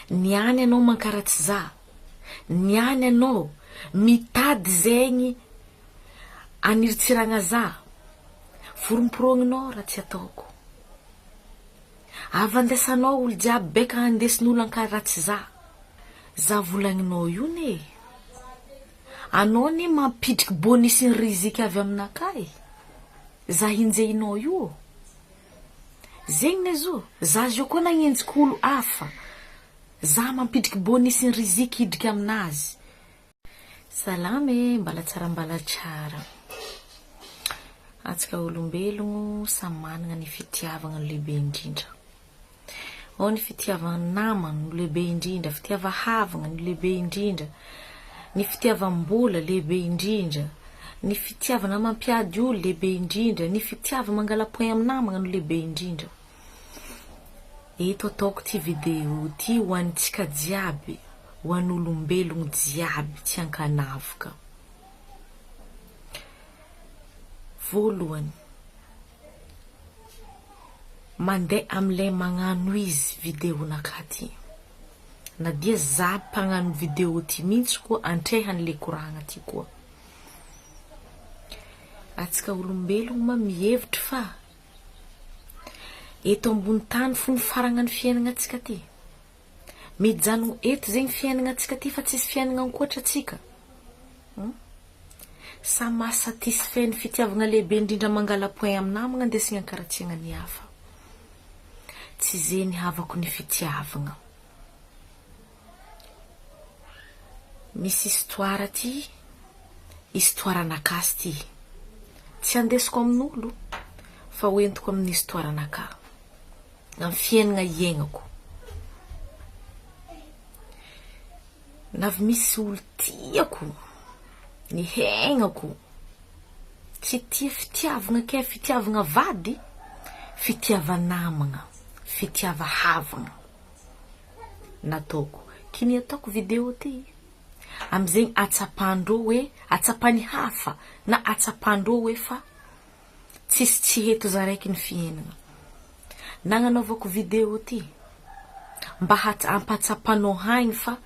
niany anao mankaratsy za, niany anao mitady zegny aniritsiragna za, foromporognanao raha tsy ataoko. Avandesanao olo jiaby beka andesin'olo ankaratsy za volagninao io ne. Anao ne mampidriky bonus ny rizika avy aminakay. Za hinjeinao io. Zegny ne zo, za zio koa nagnenjika olo hafa. Za mampidriky bonus ny rizika hidriky aminazy. Salame, mbala tsara. Atsika olombelogno samy managna ny fitiavagna lehibe indrindra. Ao ny fitiavagna namana no lehibe indrindra, fitiava havagna no lehibe indrindra, ny fitiavam-bola lehibe indrindra, ny fitiavana mampiady olo lehibe indrindra, ny fitiava mangala-poin amin'ny namagna no lehibe indrindra. Eto ataoko ty video ty ho antsika jiaby, ho an'olombelogno jiaby tsy ankanavoka. Voalohany, mandeha am'lay magnano izy video nakaty. Na dia za mpagnano video ty mintsy koa antrehan'le koragna ty koa. Atsika olombelogno ma mihevitry fa eto ambony tany fony faragna ny fiainagna atsika ty. Mijanogno eto zegny fiainagna atsika ty fa tsisy fiainagna ankoatra atsika. Sa mahasatisfait ny fitiavagna lehibe indrindra mangala-poin aminamagna andesigna ankaratsiagna ny hafa. Tsy zeny havako ny fitiavagna. Misy histoire ty, histoire anakasy ty. Tsy andesiko amin'olo, fa hoentiko amin'ny histoire anaka. Amin'ny fiainagna iaignako. Navy misy olo tiako, ny hegnako. Tsy tia fitiavagna ke fitiavagna vady, fitiava namagna, fitiava havagna. Nataoko, kiny ataoko video ty. Amzegny atsapandreo hoe, atsapany hafa, na atsapandreo hoe fa tsisy tsy eto za raiky ny fiainagna. Nagnanaovako video ty, mba ampatsapanao haigny fa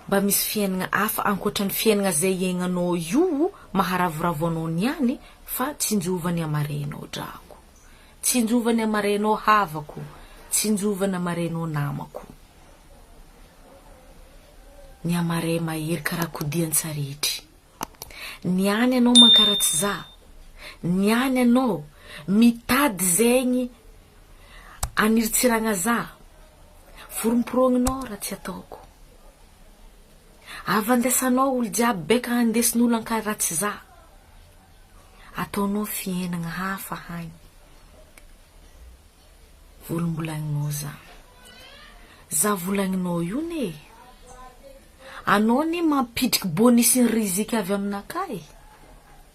mba misy fiainagna hafa ankoatra ny fiainagna zay iaignanao io, maharavoravo anao niany, fa tsinjovany amarenao drako. Tsinjovany amarenao havako, tsinjovany amarenao namako. Ny amare mahery karakodian-tsaritry. Niany anao mankaratsy za, niany anao mitady zegny aniritsiragna za, foromporognanao raha tsy ataoko. Avandesanao olo jiaby beka andesin'olo ankaratsy za, ataonao fiainagna hafa hagny. Volombolagninao za volagninao io ne. Anao ne mampidriky bonus ny rizika avy aminakay.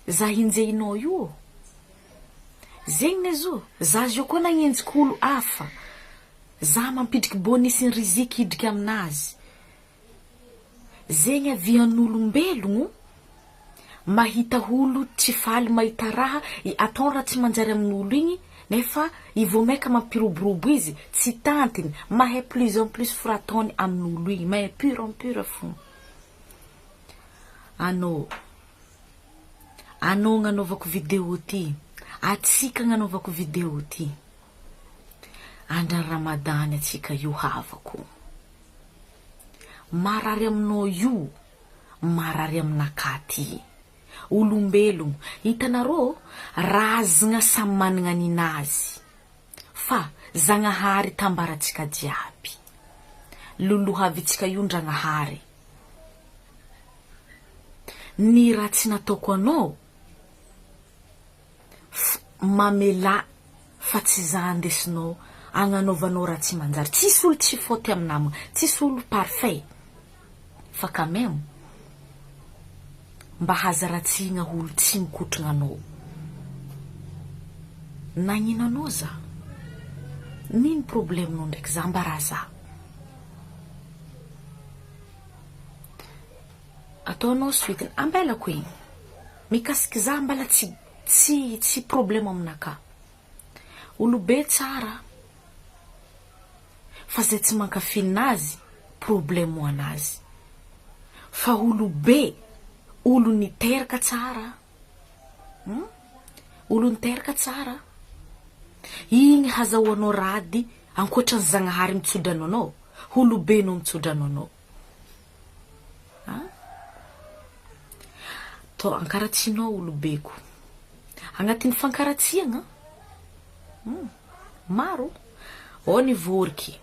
Za hinjeinao io. Zegny ne zo, za zio koa nagnenjika olo hafa. Za mampidriky bonus ny rizika hidriky aminazy. Zegny avian'olombelogno mahita olo tsy faly mahita raha, atao raha tsy manjary amin'olo igny, nefa ivomeka mampiroborobo izy, tsy tantiny, mahay plus en plus frataony amin'olo igny, mahay pur en pur fo. Anao gnanaovako video ty, atsika gnanaovako video ty. Andra Ramadany atsika io havako. Marary aminao io, marary aminaka ty. Olombelogno, hitanareo, razagna samy managna ninazy. Fa Zagnahary tambaratsika jiaby. Loloha avitsika io Ndragnahary. Ny raha tsy nataoko anao, mamela fa tsy za andesinao agnanaovanao raha tsy manjary. Tsisy olo tsy faute aminamagna, tsisy olo parfait. Fa quand même, mba hazaratsina olo tsy mikotragna anao. Nagnino za? Nino probleminao ndraiky za mba raha za? Ataonao suite, ambelako igny. Mikasiky za mbala tsy problema aminaka. Olo be tsara. fa zay tsy mankafinazy problème anazy. Fa olobe, olo niteraka tsara. Olo niteraka tsara. Igny hazahoanao rady ankoatran'ny Zagnahary mitsodrano anao. Olobe no mitsodrano anao. To ankaratsinao olobeko. Agnatin'ny fankaratsiagna maro. O ny voriky.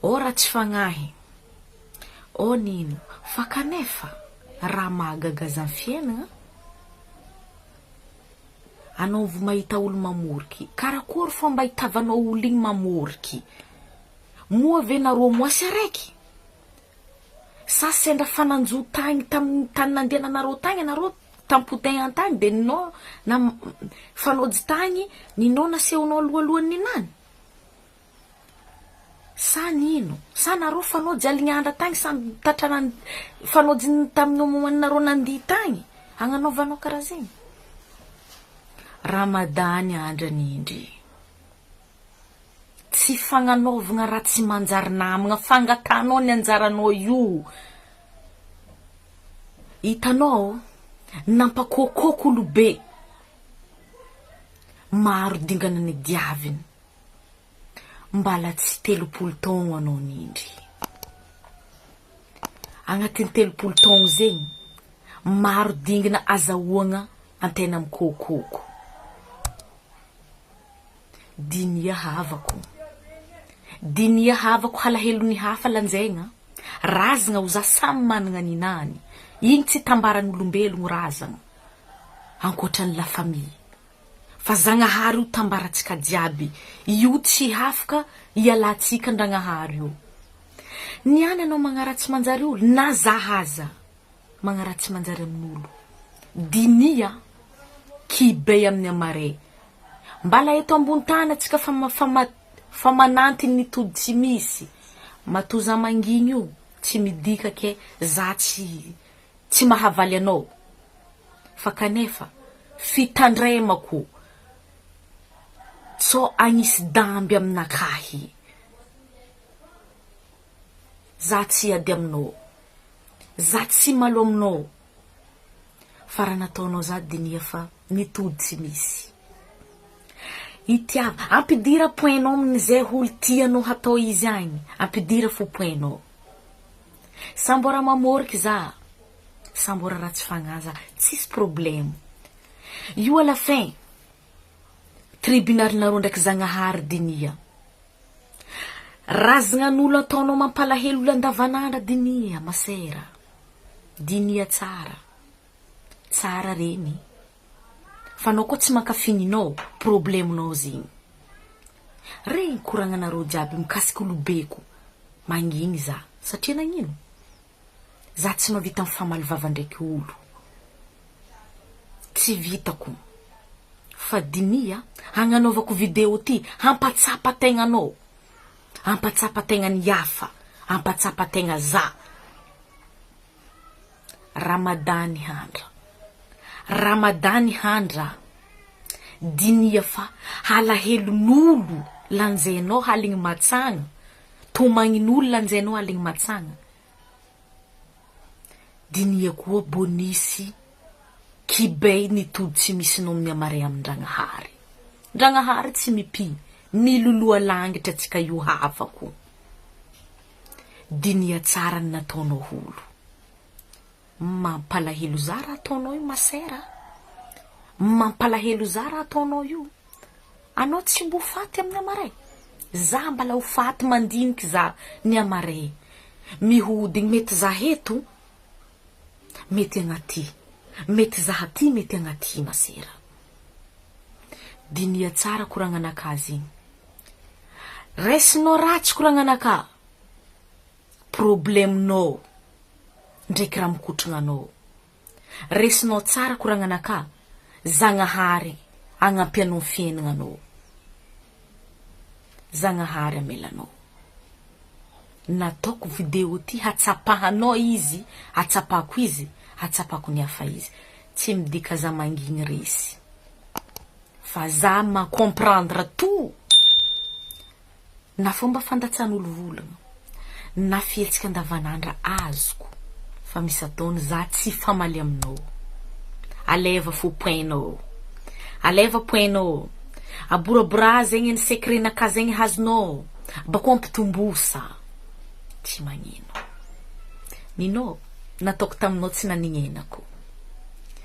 O raha tsy fagnahy. O nino. Fa kanefa raha mahagagaza amin'ny fiainana. Anao vo mahita olo mamoriky. Karakory fomba hitavanao olo igny mamoriky. Moa ve nareo moasy araiky. Sa sendra fananjo tagny tamin'ny tany nandehananareo tagny anareo tampotain antagny de ninao na fanojy tagny ninao nasehonao aloalohan'ny ninany. Sa nino? Sa nareo fanojy alignandra tagny sa tatrana fanojy tamin'ny momanareo nandihy tagny agnanaovanao karaha zegny. Ramadany andra nindry. Tsy fagnanaovagna raha tsy manjary namagna, fangatanao ny anjaranao io. Hitanao, nampakokoko olobe. Maro dingana ny diaviny. Mbala tsy 30 taogno anao nindry. Agnatin'ny 30 taogno zegny, maro dingana azahoagna antena mikokoko. Dinia havako. Dinia havako halahelon'ny hafa lanjaigna. Razagna ho za samy managna ninany. Igny tsy tambaran'olombelogno razagna. Ankoatran'ny la famille. Fa Zagnahary io tambaratsika jiaby. Io tsy hafaka hialantsika Ndragnahary io. Niany anao magnaratsy manjary olo. Na zahaza magnaratsy manjary amin'olo. Dinia kibe amin'ny amare. Mbala eto ambony tany atsika fa mananty ny tody tsy misy. Matoza manginy io tsy midika ke za tsy mahavaly anao. Fa kanefa fitandremako so agnisy damby aminakahy. Za tsy ady aminao. Za tsy malo aminao. Fa raha nataonao za dinia fa ny tody tsy misy. Itiava, ampidira poinao amin'izay olo tianao hatao izy agny. Ampidira fo poinao. Sambora mamoriky za. Sambora raha tsy fagnaza. Tsisy problème. Io à la fin. Tribunalinareo ndraiky Zagnahary dinia. Razagnan'olo ataonao mampalahelo olo andavanandra dinia. Masera. Dinia tsara. Tsara reny. Fa anao koa tsy mankafininao, probleminao zegny. Regny koragnanareo jiaby mikasiky olobeko. Manginy za. Satria nagnino? Za tsy mavita amin'ny famalivava ndraiky olo. Tsy vitako. Fa dinia, hagnanaovako video ty, hampatsapa tegnanao. Hampatsapa tegnan'ny hafa. Hampatsapa tegna za. Ramadany handra. Ramadany handra. Dinia fa halahelon'olo lanjainao haligny matsagna. Tomagnin'olo lanjainao haligny matsagna. Dinia koa bonisy kibay ny tody tsy misy no amin'ny amare amin-Ndragnahary. Ndragnahary tsy mipi. Miloloa langitra tsika io havako. Dinia tsara ny nataonao olo. Mampalahelo za raha ataonao io masera. Mampalahelo za raha ataonao io. Anao tsy mbo faty amin'ny amare. Za mbala ho faty mandiniky za ny amare. Mihodigny mety za heto. Mety agnaty. Mety za haty mety agnaty masera. Dinia tsara koragnanaka zegny. Resinao ratsy koragnanaka. Probleminao. Ndraiky raha mikotragnanao. Resinao tsara koragnanaka. Zagnahary agnapianao fiainagnanao. Zagnahary amelanao. Nataoko video ty hatsapahanao izy. Hatsapako izy. Hatsapako ny hafa izy. Tsy midika za manginy resy. Fa za ma comprendre tout. na fomba fandatsan'olo volagna na fietsika andavanandra azoko fa misy ataony za tsy famaly aminao. Aleva fo poinao, aleva poinao, aborabora zegny ny sekrenaka zegny hazonao, bako ampitombosa. Tsy magnino. Minao, nataoko taminao tsy naninenako.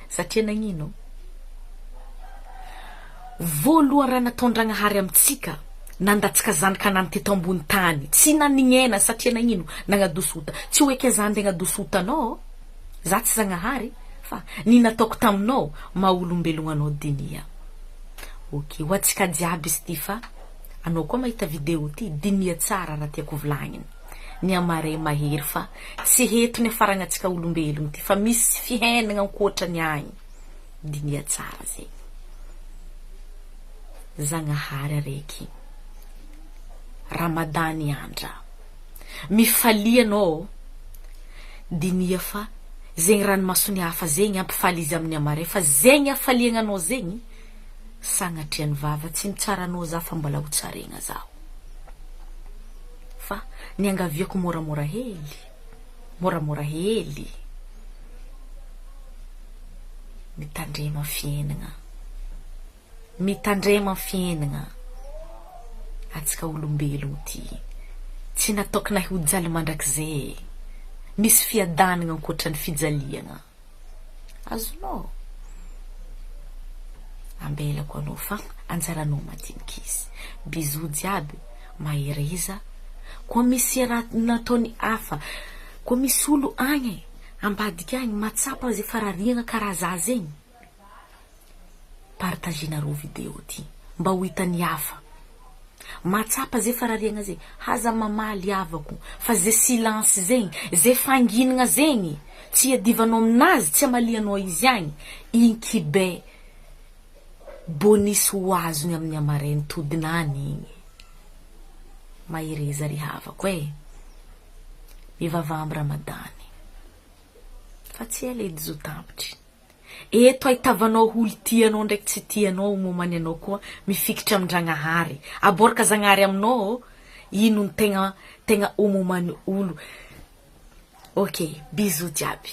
Satria nagnino? Voalohany raha nataon-Dragnahary amitsika, nandatsika zanaka nany teto ambony tany. Tsy naninena satria nagnino? Nagnadosota. Tsy hoe ke zany nagnadosotanao. Za tsy Zagnahary. Fa ny nataoko taminao, maha-olombelogno anao dinia. Ok, ho atsika jiaby izy ty fa anao koa mahita video ty, dinia tsara raha tiako volagniny. Ny amare mahery fa tsy heto ny afaragnatsika olombelogno ty fa misy fihenagna ankoatrany agny. Dinia tsara zay. Zagnahary araiky. Ramadany andra. Mifalia anao. Dinia fa zegny ranomasony hafa zegny ampifaly izy amin'ny amare fa zegny afaliagnanao zegny sagnatriany vava tsy mitsara anao za fa mbola ho tsaregna zaho. Fa ny angaviako moramora hely. Moramora hely. Mitandrema fiainagna. Mitandrema fiainagna. Atsika olombelogno ty. Tsy nataoko na hojaly mandrakizay. Misy fiadanagna ankoatra ny fijaliagna. Azonao. Ambelako anao fa anjaranao madiniky izy. Bisous jiaby. Mahereza. Koa misy raha nataony hafa. Koa misy olo agny. Ambadika agny. Matsapa zay farariagna karaha za zegny. Partagenareo video ty. Mba ho hitany hafa. Matsapa zay farariagna zay. Haza mamaly avako. Fa zay silence zegny. Zay fanginagna zegny. Tsy adivanao aminazy. Tsy amalianao izy agny. Inkibe. Bonis ho azony amin'ny amareny todinany igny. Mahereza ry havako mivava amin'ny Ramadany. Fa tsy ela edy zo tampitry. Eto ahitavanao olo tianao ndraiky tsy tianao momany anao koa mifikitra amin'ny Dragnahary. Aboraka Zagnahary aminao ino ny tegna omomany olo. Ok, bisous jiaby.